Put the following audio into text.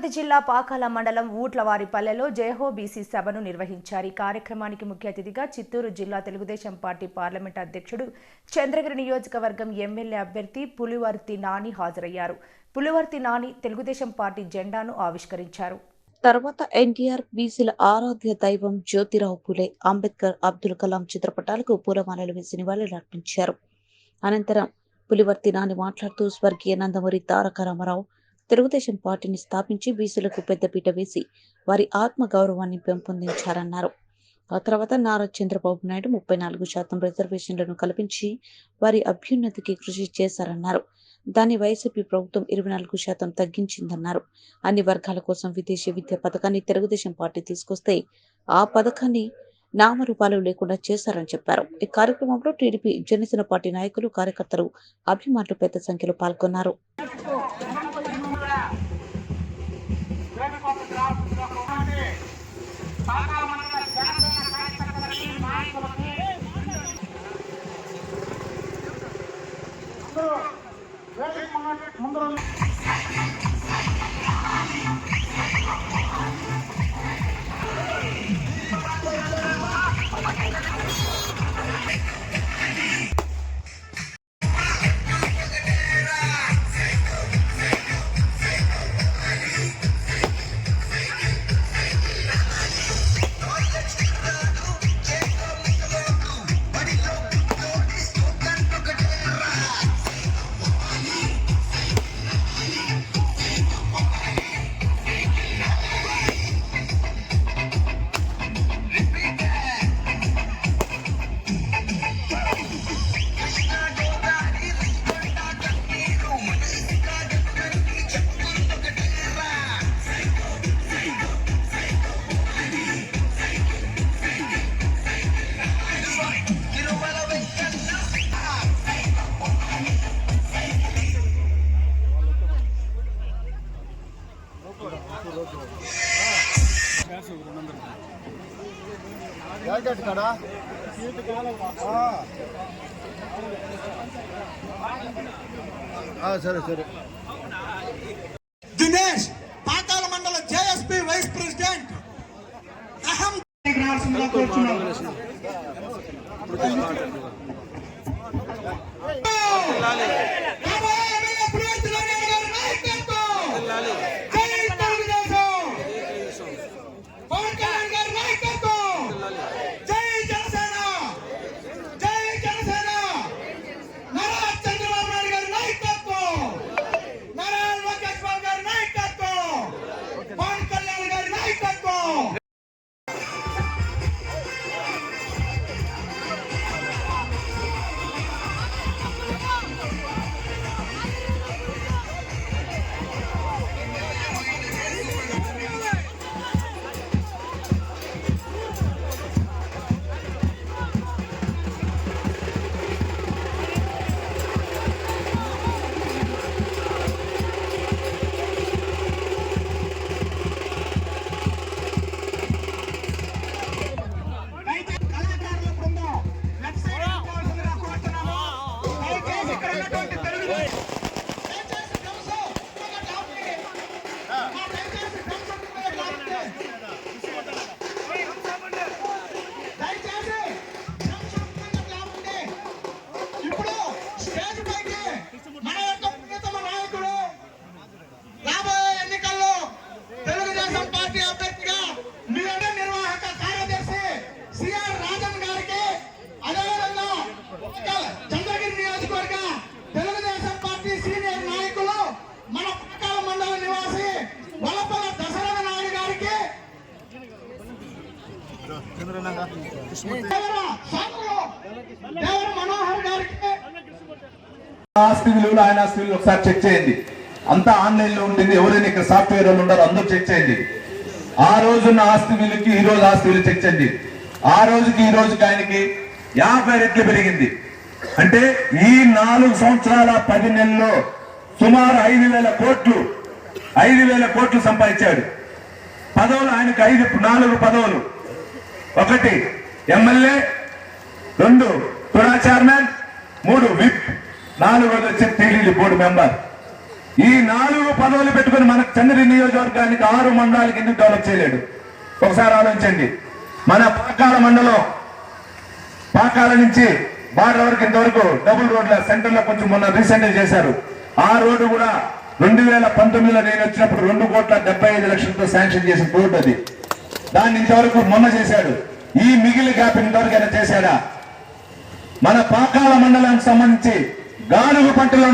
తిరుపతి జిల్లా పాకాల మండలం ఊట్లవారిపల్లెలో జయహో బీసీ సభను నిర్వహించారు. ఈ కార్యక్రమానికి ముఖ్య అతిథిగా చిత్తూరు జిల్లా తెలుగుదేశం పార్టీ పార్లమెంట్ అధ్యక్షుడు, చంద్రగిరి నియోజకవర్గం ఎమ్మెల్యే అభ్యర్థి పులివర్తి నాని హాజరయ్యారు. పులివర్తి నాని తెలుగుదేశం పార్టీ జెండాను ఆవిష్కరించారు. తర్వాత ఎన్టీఆర్, బీసీల ఆరాధ్య దైవం జ్యోతిరావు పూలే, అంబేద్కర్, అబ్దుల్ కలాం చిత్రపటాలకు పూలమాలలు వేసి నివాళులర్పించారు. అనంతరం పులివర్తి నాని మాట్లాడుతూ స్వర్గీయ నందమూరి తారక రామారావు తెలుగుదేశం పార్టీని స్థాపించి బీసీలకు పెద్దపీట వేసి వారి ఆత్మ గౌరవాన్ని పెంపొందించారన్నారు. ఆ తర్వాత నారా చంద్రబాబు నాయుడు 34% రిజర్వేషన్లను కల్పించి వారి అభ్యున్నతికి కృషి చేశారన్నారు. దాన్ని వైసీపీ ప్రభుత్వం 24% తగ్గించిందన్నారు. అన్ని వర్గాల కోసం విదేశీ విద్య పథకాన్ని తెలుగుదేశం పార్టీ తీసుకొస్తే ఆ పథకాన్ని నామరూపాలు లేకుండా చేశారని చెప్పారు. ఈ కార్యక్రమంలో టీడీపీ, జనసేన పార్టీ నాయకులు, కార్యకర్తలు, అభిమానులు పెద్ద సంఖ్యలో పాల్గొన్నారు. సరే దినేష్ పాకాల మండల జేఎస్పీ వైస్ ప్రెసిడెంట్ ఆస్తి విలువలు, ఆయన ఆస్తి విలువలు ఒకసారి చెక్ చేయండి. అంతా ఆన్లైన్ లో ఉంటుంది. ఎవరైనా ఇక్కడ సాఫ్ట్వేర్ వాళ్ళు ఉంటారు, అందరూ చెక్ చేయండి. ఆ రోజున్న ఆస్తి విలువకి ఈ రోజు ఆస్తి విలువ చెక్ చేయండి. ఆ రోజుకి ఈ రోజుకి ఆయనకి 50 రెట్లు పెరిగింది. అంటే ఈ 4 సంవత్సరాల 10 నెలల్లో సుమారు 5,000 కోట్లు సంపాదించాడు. పదవులు ఆయనకు 4 పదవులు. 1 ఎమ్మెల్యే, 2 తుడా చైర్మన్, 3 విప్, 4వది వచ్చి టీడీపీ బోర్డు మెంబర్. ఈ 4 పదవులు పెట్టుకుని మన చంద్రగిరి నియోజకవర్గానికి 6 మండలాలకి ఎందుకు డెవలప్ చేయలేడు? ఒకసారి ఆలోచించండి. మన పాకాల మండలం, పాకాల నుంచి బార్డర్ వరకు ఇంతవరకు డబుల్ రోడ్ల సెంటర్ లో కొంచెం మొన్న రీసెంట్ చేశారు. ఆ రోడ్డు కూడా 2019లో నేను వచ్చినప్పుడు 2,75,00,000తో శాంక్షన్ చేసిన రోడ్డు అది. దాన్ని ఇంతవరకు మొన్న చేశాడు. ఈ మిగిలిన గ్యాప్ ఇంతవరకు అయినా చేశాడా? మన పాకాల మండలానికి సంబంధించి గానుగు పంటలో